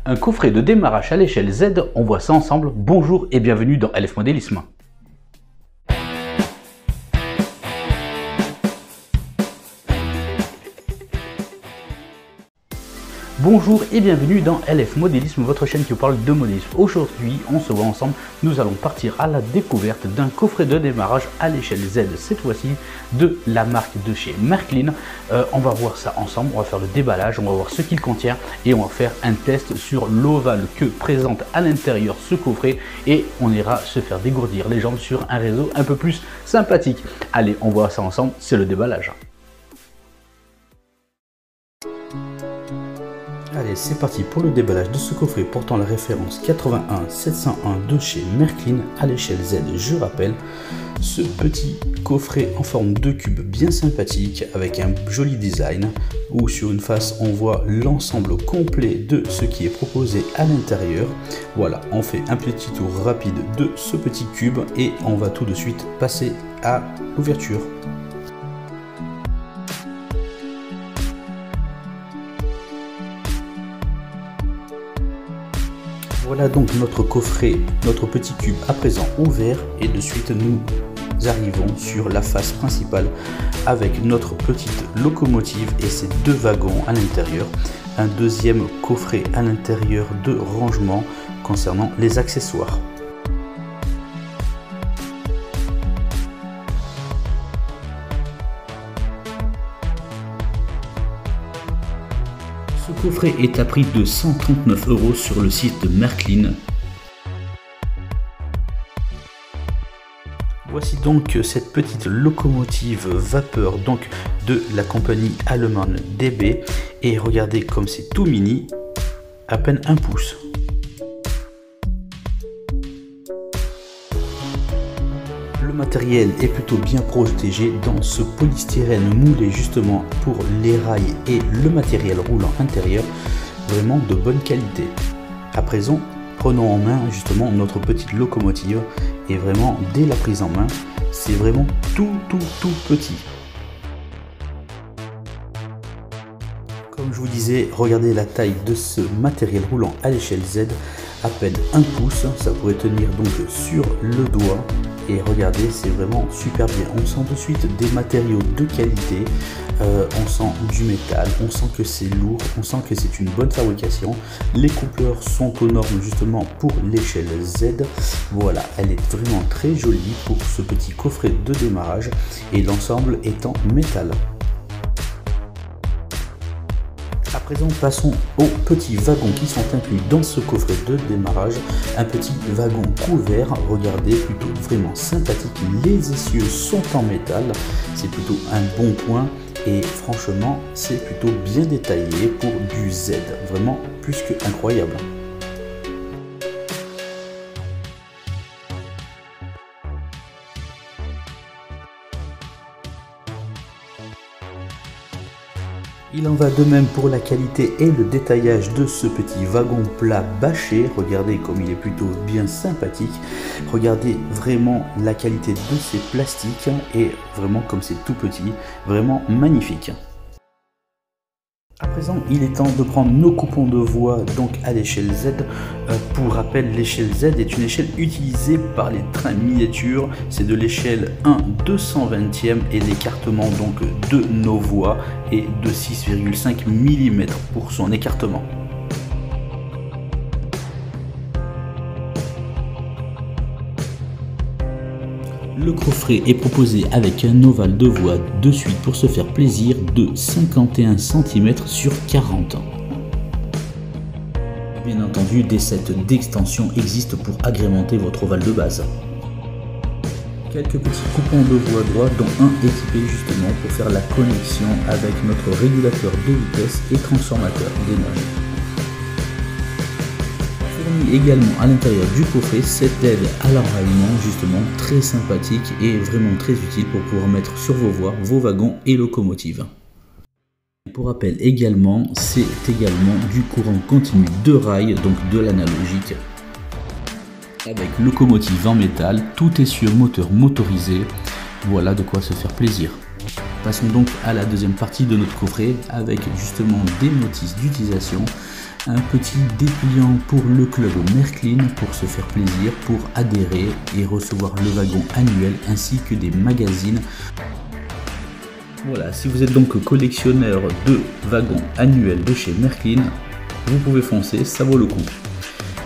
Un coffret de démarrage à l'échelle Z, on voit ça ensemble. Bonjour et bienvenue dans LF Modélisme. Bonjour et bienvenue dans LF Modélisme, votre chaîne qui vous parle de modélisme. Aujourd'hui, on se voit ensemble, nous allons partir à la découverte d'un coffret de démarrage à l'échelle Z, cette fois-ci de la marque de chez Märklin. On va voir ça ensemble, on va faire le déballage, on va voir ce qu'il contient et on va faire un test sur l'ovale que présente à l'intérieur ce coffret et on ira se faire dégourdir les jambes sur un réseau un peu plus sympathique. Allez, on voit ça ensemble, c'est le déballage. Allez, c'est parti pour le déballage de ce coffret portant la référence 81 701 de chez Märklin à l'échelle Z. Je rappelle, ce petit coffret en forme de cube bien sympathique avec un joli design où sur une face on voit l'ensemble complet de ce qui est proposé à l'intérieur. Voilà, on fait un petit tour rapide de ce petit cube et on va tout de suite passer à l'ouverture. Voilà donc notre coffret, notre petit cube à présent ouvert et de suite nous arrivons sur la face principale avec notre petite locomotive et ses deux wagons à l'intérieur. Un deuxième coffret à l'intérieur de rangement concernant les accessoires. Ce coffret est à prix de 139 € sur le site de Märklin. Voici donc cette petite locomotive vapeur donc de la compagnie allemande DB et regardez comme c'est tout mini, à peine 1 pouce. Le matériel est plutôt bien protégé dans ce polystyrène moulé justement pour les rails et le matériel roulant intérieur, vraiment de bonne qualité. À présent, prenons en main justement notre petite locomotive et vraiment dès la prise en main, c'est vraiment tout petit. Comme je vous disais, regardez la taille de ce matériel roulant à l'échelle Z, à peine 1 pouce, ça pourrait tenir donc sur le doigt. Et regardez, c'est vraiment super bien. On sent de suite des matériaux de qualité, on sent du métal, on sent que c'est lourd, on sent que c'est une bonne fabrication. Les coupleurs sont aux normes justement pour l'échelle Z. Voilà, elle est vraiment très jolie pour ce petit coffret de démarrage et l'ensemble est en métal. À présent, passons aux petits wagons qui sont inclus dans ce coffret de démarrage. Un petit wagon couvert, regardez, plutôt vraiment sympathique. Les essieux sont en métal, c'est plutôt un bon point et franchement, c'est plutôt bien détaillé pour du Z. Vraiment plus que incroyable. Il en va de même pour la qualité et le détaillage de ce petit wagon plat bâché. Regardez comme il est plutôt bien sympathique. Regardez vraiment la qualité de ces plastiques et vraiment comme c'est tout petit, vraiment magnifique. À présent, il est temps de prendre nos coupons de voie donc à l'échelle Z. Pour rappel, l'échelle Z est une échelle utilisée par les trains miniatures. C'est de l'échelle 1/220e et l'écartement donc de nos voies est de 6,5 mm pour son écartement. Le coffret est proposé avec un ovale de voie de suite pour se faire plaisir de 51 cm sur 40. Bien entendu, des sets d'extension existent pour agrémenter votre ovale de base. Quelques petits coupons de voie droit dont un équipé justement pour faire la connexion avec notre régulateur de vitesse et transformateur d'énergie. Également à l'intérieur du coffret cette aide à l'enraillement justement très sympathique et vraiment très utile pour pouvoir mettre sur vos voies, vos wagons et locomotives. Pour rappel également, c'est également du courant continu de rail, donc de l'analogique. Avec locomotive en métal, tout est sur moteur motorisé, voilà de quoi se faire plaisir. Passons donc à la deuxième partie de notre coffret avec justement des notices d'utilisation Un petit dépliant pour le club Märklin pour se faire plaisir, pour adhérer et recevoir le wagon annuel ainsi que des magazines. Voilà, si vous êtes donc collectionneur de wagons annuels de chez Märklin, vous pouvez foncer, ça vaut le coup.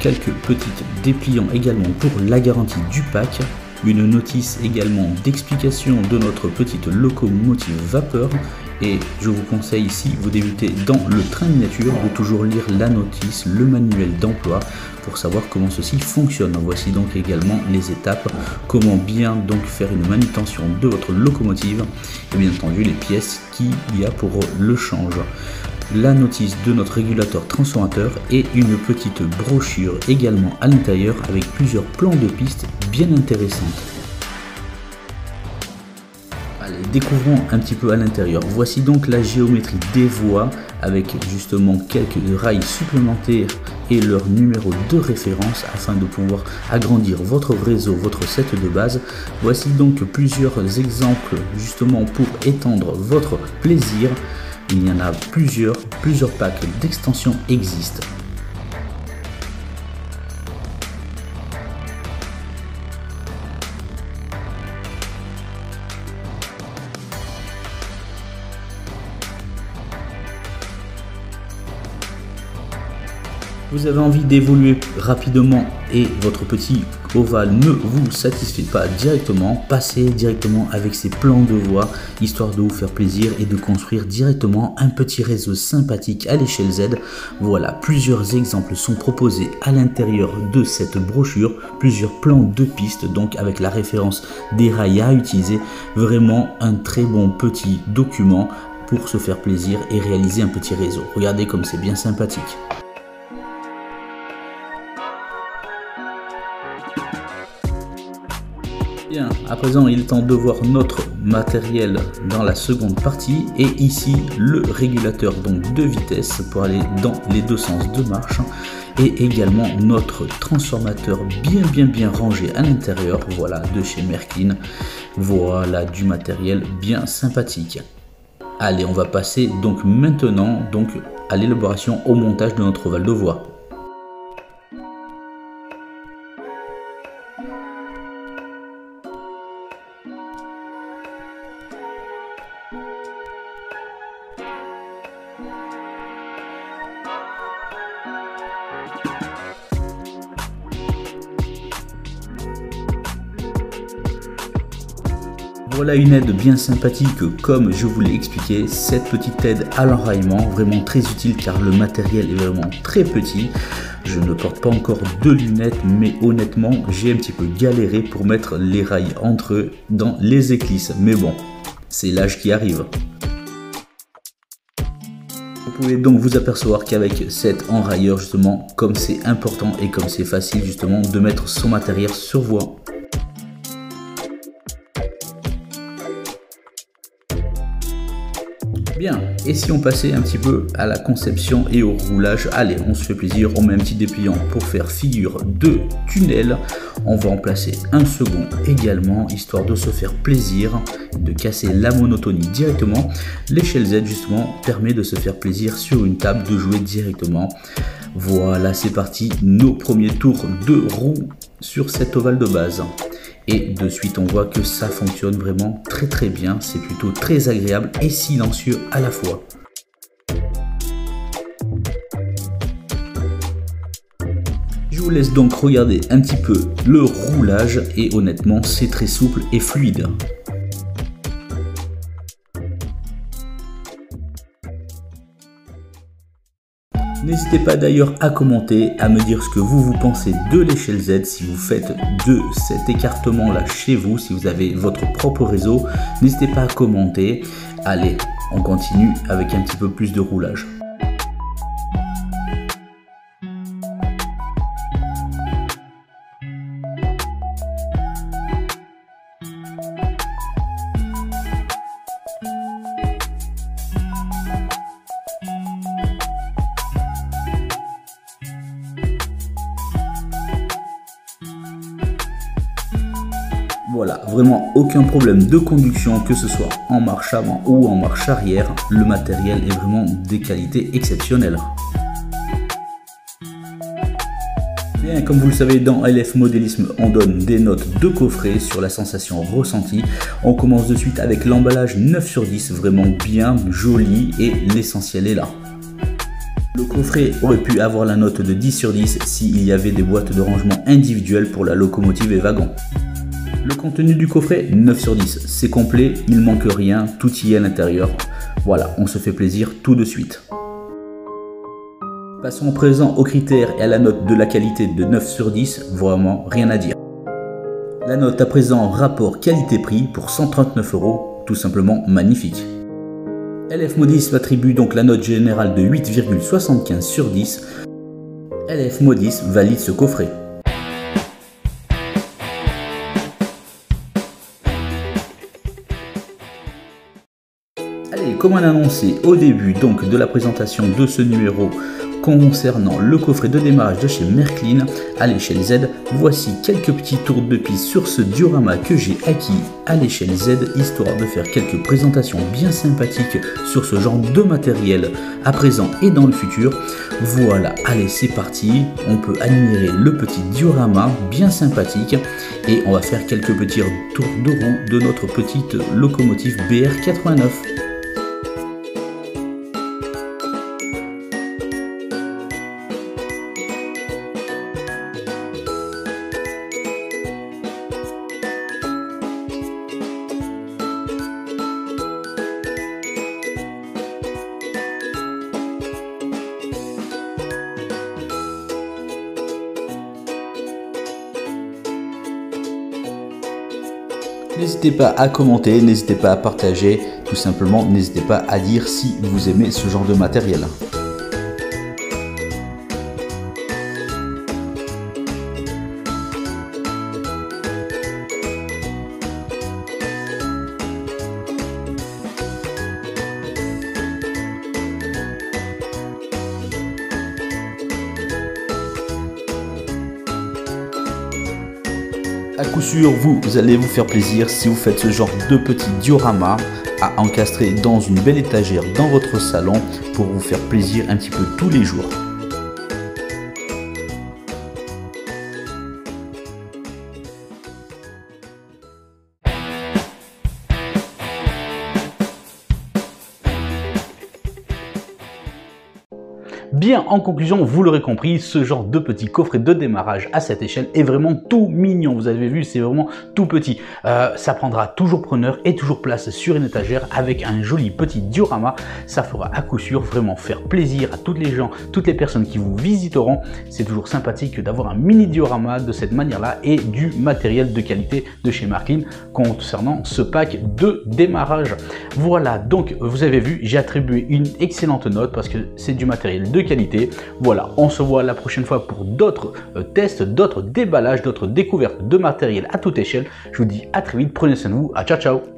Quelques petites dépliants également pour la garantie du pack. Une notice également d'explication de notre petite locomotive vapeur. Et je vous conseille, si vous débutez dans le train miniature, de toujours lire la notice, le manuel d'emploi pour savoir comment ceci fonctionne. Voici donc également les étapes, comment bien donc faire une manutention de votre locomotive et bien entendu les pièces qu'il y a pour le change. La notice de notre régulateur transformateur et une petite brochure également à l'intérieur avec plusieurs plans de piste bien intéressantes. Allez, découvrons un petit peu à l'intérieur. Voici donc la géométrie des voies avec justement quelques rails supplémentaires et leur numéro de référence afin de pouvoir agrandir votre réseau, votre set de base. Voici donc plusieurs exemples justement pour étendre votre plaisir. Il y en a plusieurs packs d'extensions existent. Vous avez envie d'évoluer rapidement et votre petit ovale ne vous satisfait pas directement, passez directement avec ces plans de voie, histoire de vous faire plaisir et de construire directement un petit réseau sympathique à l'échelle Z. Voilà, plusieurs exemples sont proposés à l'intérieur de cette brochure, plusieurs plans de piste, donc avec la référence des rails à utiliser. Vraiment un très bon petit document pour se faire plaisir et réaliser un petit réseau. Regardez comme c'est bien sympathique. Bien, à présent il est temps de voir notre matériel dans la seconde partie et ici le régulateur donc de vitesse pour aller dans les deux sens de marche et également notre transformateur bien rangé à l'intérieur, voilà, de chez Märklin. Voilà du matériel bien sympathique. Allez, on va passer donc maintenant donc à l'élaboration, au montage de notre ovale de voie. Voilà une aide bien sympathique comme je vous l'ai expliqué, cette petite aide à l'enraillement, vraiment très utile car le matériel est vraiment très petit. Je ne porte pas encore de lunettes mais honnêtement j'ai un petit peu galéré pour mettre les rails entre eux dans les éclisses. Mais bon, c'est l'âge qui arrive. Vous pouvez donc vous apercevoir qu'avec cet enrailleur justement, comme c'est important et comme c'est facile justement de mettre son matériel sur voie. Bien, et si on passait un petit peu à la conception et au roulage, allez, on se fait plaisir, on met un petit dépliant pour faire figure de tunnel. On va en placer un second également, histoire de se faire plaisir, de casser la monotonie directement. L'échelle Z justement permet de se faire plaisir sur une table, de jouer directement. Voilà, c'est parti, nos premiers tours de roue sur cet ovale de base. Et de suite on voit que ça fonctionne vraiment très bien, c'est plutôt très agréable et silencieux à la fois. Je vous laisse donc regarder un petit peu le roulage et honnêtement c'est très souple et fluide. N'hésitez pas d'ailleurs à commenter, à me dire ce que vous pensez de l'échelle Z, si vous faites de cet écartement là chez vous, si vous avez votre propre réseau. N'hésitez pas à commenter. Allez, on continue avec un petit peu plus de roulage. Voilà, vraiment aucun problème de conduction, que ce soit en marche avant ou en marche arrière. Le matériel est vraiment des qualités exceptionnelles. Bien, comme vous le savez, dans LF Modélisme, on donne des notes de coffret sur la sensation ressentie. On commence de suite avec l'emballage 9 sur 10, vraiment bien, joli, et l'essentiel est là. Le coffret aurait pu avoir la note de 10 sur 10 s'il y avait des boîtes de rangement individuelles pour la locomotive et wagon. Le contenu du coffret, 9 sur 10, c'est complet, il manque rien, tout y est à l'intérieur. Voilà, on se fait plaisir tout de suite. Passons à présent aux critères et à la note de la qualité de 9 sur 10, vraiment rien à dire. La note à présent rapport qualité-prix pour 139 €, tout simplement magnifique. LF Modélisme attribue donc la note générale de 8,75 sur 10. LF Modélisme valide ce coffret. Allez, comme on a annoncé au début donc de la présentation de ce numéro concernant le coffret de démarrage de chez Märklin à l'échelle Z, voici quelques petits tours de piste sur ce diorama que j'ai acquis à l'échelle Z, histoire de faire quelques présentations bien sympathiques sur ce genre de matériel à présent et dans le futur. Voilà, allez, c'est parti, on peut admirer le petit diorama bien sympathique et on va faire quelques petits tours de roue de notre petite locomotive BR89. N'hésitez pas à commenter, n'hésitez pas à partager, tout simplement n'hésitez pas à dire si vous aimez ce genre de matériel. À coup sûr, vous allez vous faire plaisir si vous faites ce genre de petit diorama à encastrer dans une belle étagère dans votre salon pour vous faire plaisir un petit peu tous les jours. Bien, en conclusion, vous l'aurez compris, ce genre de petit coffret de démarrage à cette échelle est vraiment tout mignon. Vous avez vu, c'est vraiment tout petit. Ça prendra toujours preneur et toujours place sur une étagère avec un joli petit diorama. Ça fera à coup sûr vraiment faire plaisir à toutes les gens, toutes les personnes qui vous visiteront. C'est toujours sympathique d'avoir un mini diorama de cette manière-là et du matériel de qualité de chez Märklin concernant ce pack de démarrage. Voilà, donc vous avez vu, j'ai attribué une excellente note parce que c'est du matériel de qualité. Voilà, on se voit la prochaine fois pour d'autres tests, d'autres déballages, d'autres découvertes de matériel à toute échelle. Je vous dis à très vite, prenez soin de vous, ciao ciao.